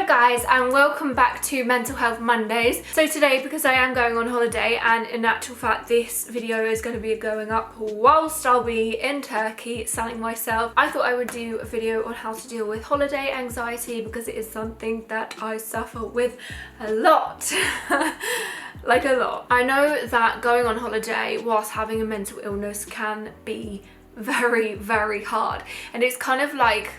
Hello guys, and welcome back to Mental Health Mondays. So today, because I am going on holiday, and in actual fact this video is going to be going up whilst I'll be in Turkey selling myself, I thought I would do a video on how to deal with holiday anxiety, because it is something that I suffer with a lot. Like a lot. I know that going on holiday whilst having a mental illness can be very, very hard, and it's kind of like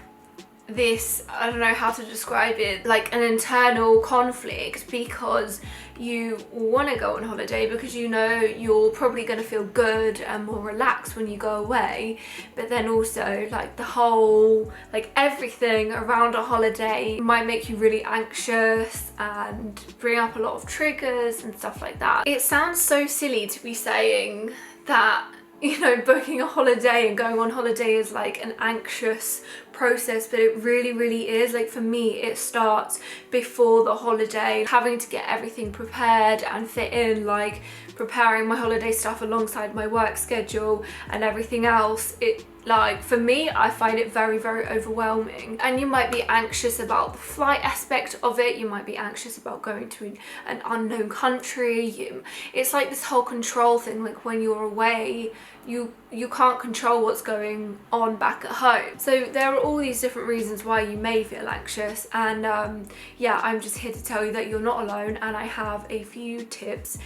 this, I don't know how to describe it, like an internal conflict, because you want to go on holiday because you know you're probably going to feel good and more relaxed when you go away, but then also like the whole, like everything around a holiday might make you really anxious and bring up a lot of triggers and stuff like that. It sounds so silly to be saying that, you know, booking a holiday and going on holiday is like an anxious process, but it really is. Like for me, it starts before the holiday, having to get everything prepared and fit in, like preparing my holiday stuff alongside my work schedule and everything else. It, like, for me, I find it very overwhelming. And you might be anxious about the flight aspect of it, you might be anxious about going to an unknown country. It's like this whole control thing, like when you're away, you can't control what's going on back at home. So there are all these different reasons why you may feel anxious, and yeah, I'm just here to tell you that you're not alone, and I have a few tips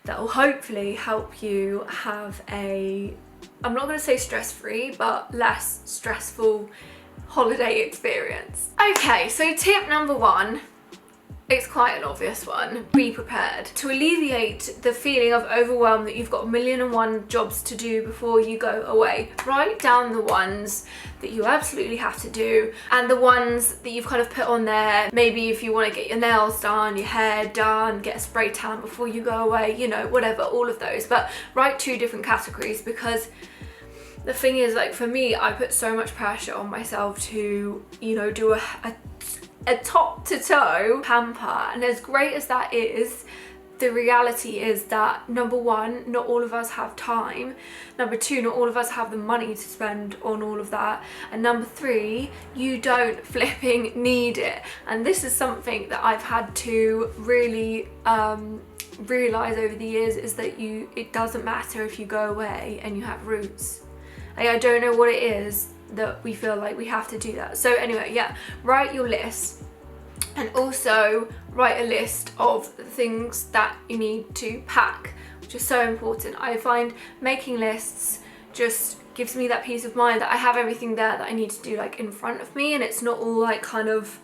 that will hopefully help you have a, I'm not going to say stress-free, but less stressful holiday experience. Okay, so tip number one, it's quite an obvious one. Be prepared. To alleviate the feeling of overwhelm that you've got 1,000,001 jobs to do before you go away, write down the ones that you absolutely have to do and the ones that you've kind of put on there. Maybe if you want to get your nails done, your hair done, get a spray tan before you go away, you know, whatever, all of those. But write two different categories, because the thing is, like for me, I put so much pressure on myself to, you know, do a top to toe pamper, and as great as that is, the reality is that number one, not all of us have time, number two, not all of us have the money to spend on all of that, and number three, you don't flipping need it. And this is something that I've had to really realize over the years, is that it doesn't matter if you go away and you have roots. Like, I don't know what it is that we feel like we have to do that. So anyway, yeah, write your list, and also write a list of things that you need to pack, which is so important. I find making lists just gives me that peace of mind that I have everything there that I need to do, like in front of me, and it's not all like kind of,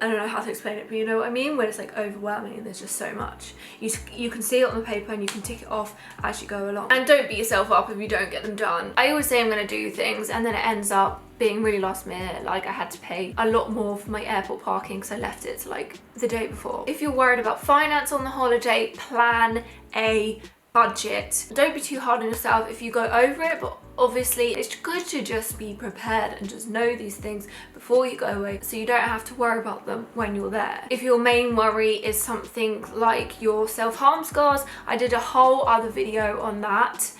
I don't know how to explain it, but you know what I mean, when it's like overwhelming and there's just so much. You can see it on the paper and you can tick it off as you go along. And don't beat yourself up if you don't get them done. I always say I'm going to do things and then it ends up being really last minute. Like I had to pay a lot more for my airport parking because I left it to like the day before. If you're worried about finance on the holiday, plan a budget. Don't be too hard on yourself if you go over it, but obviously it's good to just be prepared and just know these things before you go away, so you don't have to worry about them when you're there. If your main worry is something like your self-harm scars, I did a whole other video on that,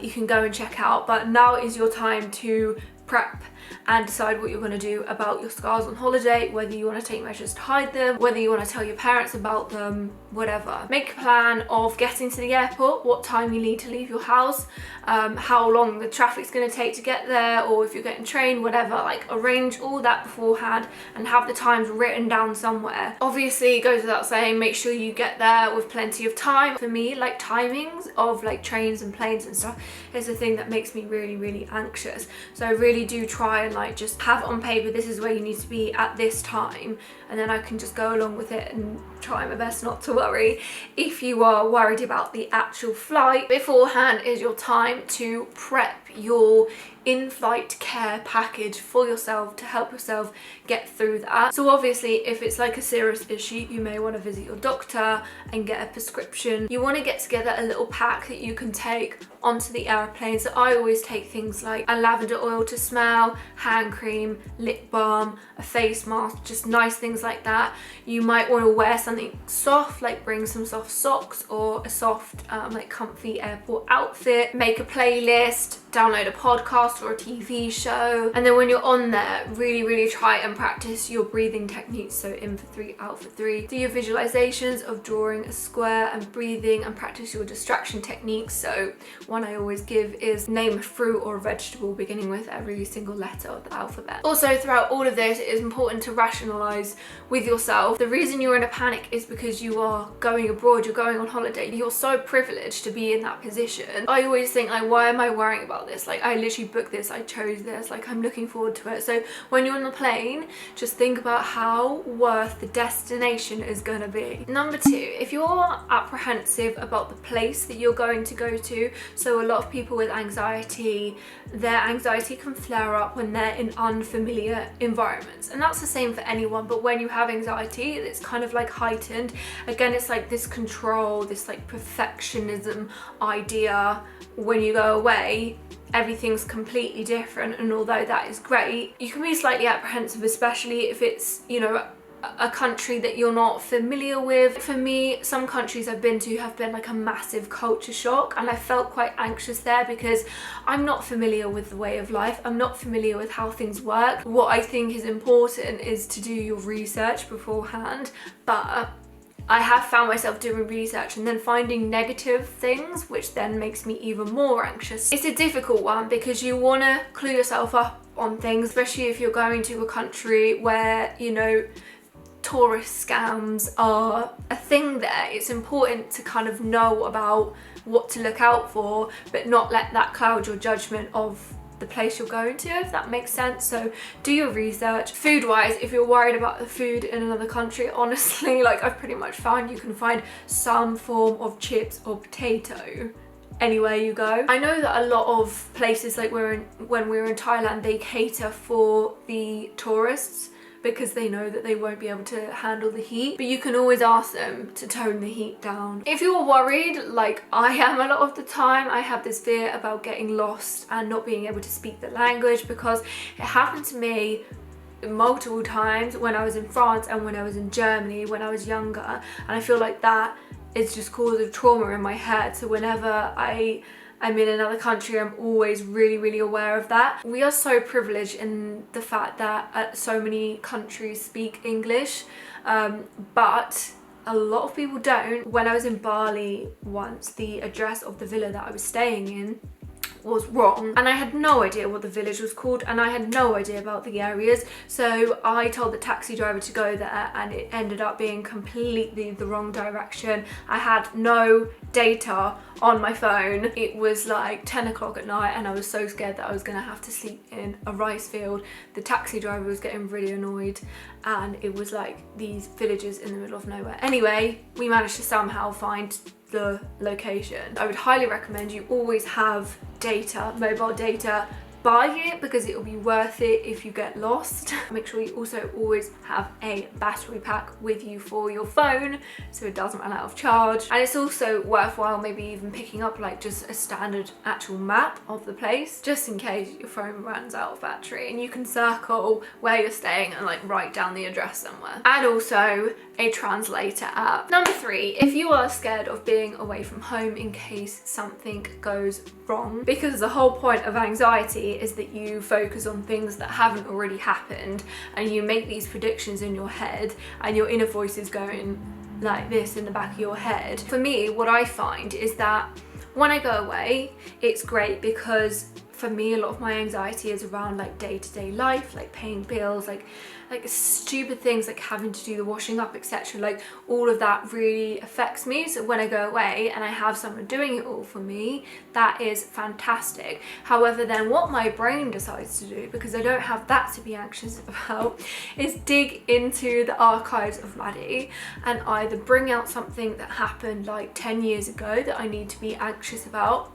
you can go and check out, but now is your time to prep and decide what you're going to do about your scars on holiday, whether you want to take measures to hide them, whether you want to tell your parents about them, whatever. Make a plan of getting to the airport, what time you need to leave your house, how long the traffic's going to take to get there, or if you're getting trained, whatever. Like arrange all that beforehand and have the times written down somewhere. Obviously, it goes without saying, make sure you get there with plenty of time. For me, like timings of like trains and planes and stuff is the thing that makes me really anxious. So I really do try and like just have on paper, this is where you need to be at this time, and then I can just go along with it and try my best not to worry. If you are worried about the actual flight, beforehand is your time to prep your in-flight care package for yourself to help yourself get through that. So obviously if it's like a serious issue, you may want to visit your doctor and get a prescription. You want to get together a little pack that you can take onto the airplane. So I always take things like a lavender oil to smell, hand cream, lip balm, a face mask, just nice things like that. You might want to wear something soft, like bring some soft socks or a soft like comfy airport outfit. Make a playlist, download a podcast or a TV show. And then when you're on there, really try and practice your breathing techniques. So in for 3, out for 3. Do your visualizations of drawing a square and breathing, and practice your distraction techniques. So one I always give is name a fruit or a vegetable beginning with every single letter of the alphabet. Also, throughout all of this, it is important to rationalize with yourself. The reason you're in a panic is because you are going abroad, you're going on holiday. You're so privileged to be in that position. I always think, like, why am I worrying about this? Like, I literally booked this, I chose this, like, I'm looking forward to it. So when you're on the plane, just think about how worth the destination is going to be. Number 2, if you're apprehensive about the place that you're going to go to, so a lot of people with anxiety, their anxiety can flare up when they're in unfamiliar environments, and that's the same for anyone, but when you have anxiety, it's kind of like heightened. Again, it's like this control, this like perfectionism idea. When you go away, everything's completely different, and although that is great, you can be slightly apprehensive, especially if it's, you know, a country that you're not familiar with. For me, some countries I've been to have been like a massive culture shock, and I felt quite anxious there because I'm not familiar with the way of life. I'm not familiar with how things work. What I think is important is to do your research beforehand, but I have found myself doing research and then finding negative things, which then makes me even more anxious. It's a difficult one because you want to clue yourself up on things, especially if you're going to a country where, you know, tourist scams are a thing there. It's important to kind of know about what to look out for, but not let that cloud your judgment of the place you're going to, if that makes sense. So do your research. Food wise, if you're worried about the food in another country, honestly, like, I've pretty much found you can find some form of chips or potato anywhere you go. I know that a lot of places, like when we were in Thailand, they cater for the tourists because they know that they won't be able to handle the heat, but you can always ask them to tone the heat down. If you're worried, like I am a lot of the time, I have this fear about getting lost and not being able to speak the language, because it happened to me multiple times when I was in France and when I was in Germany when I was younger, and I feel like that is just causing trauma in my head. So whenever I'm in another country, I'm always really aware of that. We are so privileged in the fact that so many countries speak English, but a lot of people don't. When I was in Bali once, the address of the villa that I was staying in was wrong, and I had no idea what the village was called, and I had no idea about the areas, so I told the taxi driver to go there, and it ended up being completely the wrong direction. I had no data on my phone. It was like 10 o'clock at night, and I was so scared that I was gonna have to sleep in a rice field. The taxi driver was getting really annoyed, and it was like these villages in the middle of nowhere. Anyway, we managed to somehow find the location. I would highly recommend you always have data, mobile data. Buy it because it will be worth it if you get lost. Make sure you also always have a battery pack with you for your phone so it doesn't run out of charge. And it's also worthwhile maybe even picking up like just a standard actual map of the place, just in case your phone runs out of battery, and you can circle where you're staying and like write down the address somewhere. And also a translator app. Number 3, if you are scared of being away from home in case something goes wrong, because the whole point of anxiety is that you focus on things that haven't already happened, and you make these predictions in your head, and your inner voice is going like this in the back of your head. For me, what I find is that when I go away, it's great because for me, a lot of my anxiety is around like day-to-day life, like paying bills, like stupid things like having to do the washing up, etc. Like all of that really affects me. So when I go away and I have someone doing it all for me, that is fantastic. However, then what my brain decides to do, because I don't have that to be anxious about, is dig into the archives of Maddie and either bring out something that happened like 10 years ago that I need to be anxious about,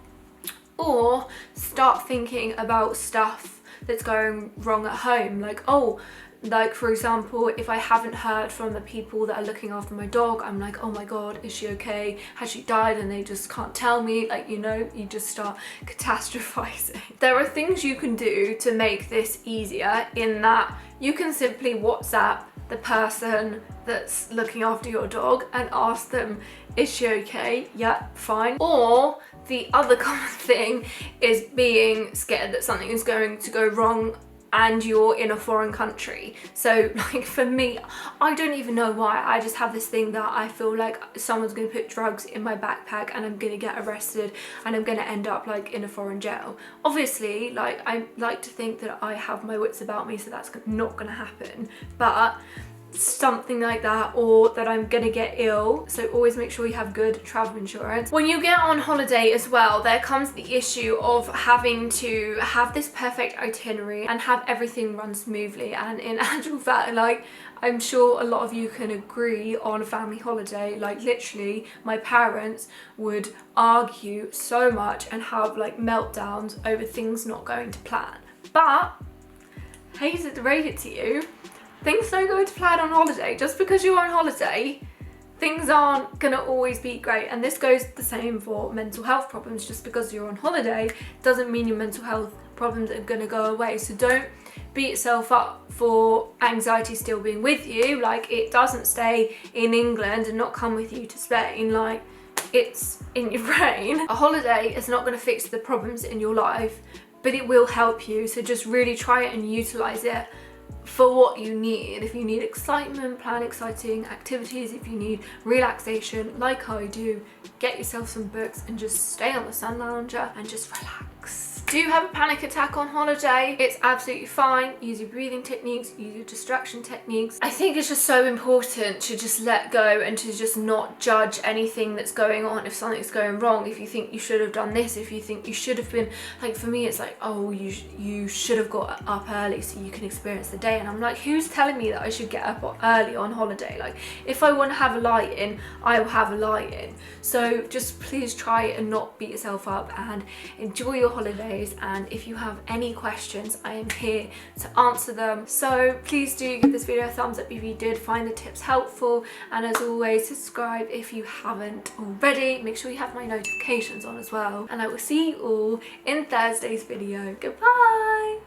or start thinking about stuff that's going wrong at home. Like, oh, like for example, if I haven't heard from the people that are looking after my dog, I'm like, oh my god, is she okay? Has she died? And they just can't tell me. Like, you know, you just start catastrophizing. There are things you can do to make this easier, in that you can simply WhatsApp the person that's looking after your dog and ask them, is she okay? Yeah, fine. Or the other common thing is being scared that something is going to go wrong and you're in a foreign country. So like for me, I don't even know why, I just have this thing that I feel like someone's gonna put drugs in my backpack and I'm gonna get arrested and I'm gonna end up like in a foreign jail. Obviously, like I like to think that I have my wits about me, so that's not gonna happen, but something like that, or that I'm gonna get ill. So always make sure you have good travel insurance. When you get on holiday as well, there comes the issue of having to have this perfect itinerary and have everything run smoothly. And in actual fact, like I'm sure a lot of you can agree, on a family holiday, like literally my parents would argue so much and have like meltdowns over things not going to plan. But hate to break it to you, things don't go to plan on holiday. Just because you're on holiday, things aren't gonna always be great. And this goes the same for mental health problems. Just because you're on holiday doesn't mean your mental health problems are gonna go away. So don't beat yourself up for anxiety still being with you. Like, it doesn't stay in England and not come with you to Spain. Like, it's in your brain. A holiday is not gonna fix the problems in your life, but it will help you. So just really try it and utilize it for what you need. If you need excitement, plan exciting activities. If you need relaxation, like I do, get yourself some books and just stay on the sun lounger and just relax. Do you have a panic attack on holiday? It's absolutely fine. Use your breathing techniques, use your distraction techniques. I think it's just so important to just let go and to just not judge anything that's going on. If something's going wrong, if you think you should have done this, if you think you should have been, like for me it's like, oh, you should have got up early so you can experience the day. And I'm like, who's telling me that I should get up early on holiday? Like, if I want to have a lie in, I will have a lie in. So just please try and not beat yourself up and enjoy your holidays. And if you have any questions, I am here to answer them. So please do give this video a thumbs up if you did find the tips helpful, and as always, subscribe if you haven't already. Make sure you have my notifications on as well, and I will see you all in Thursday's video. Goodbye.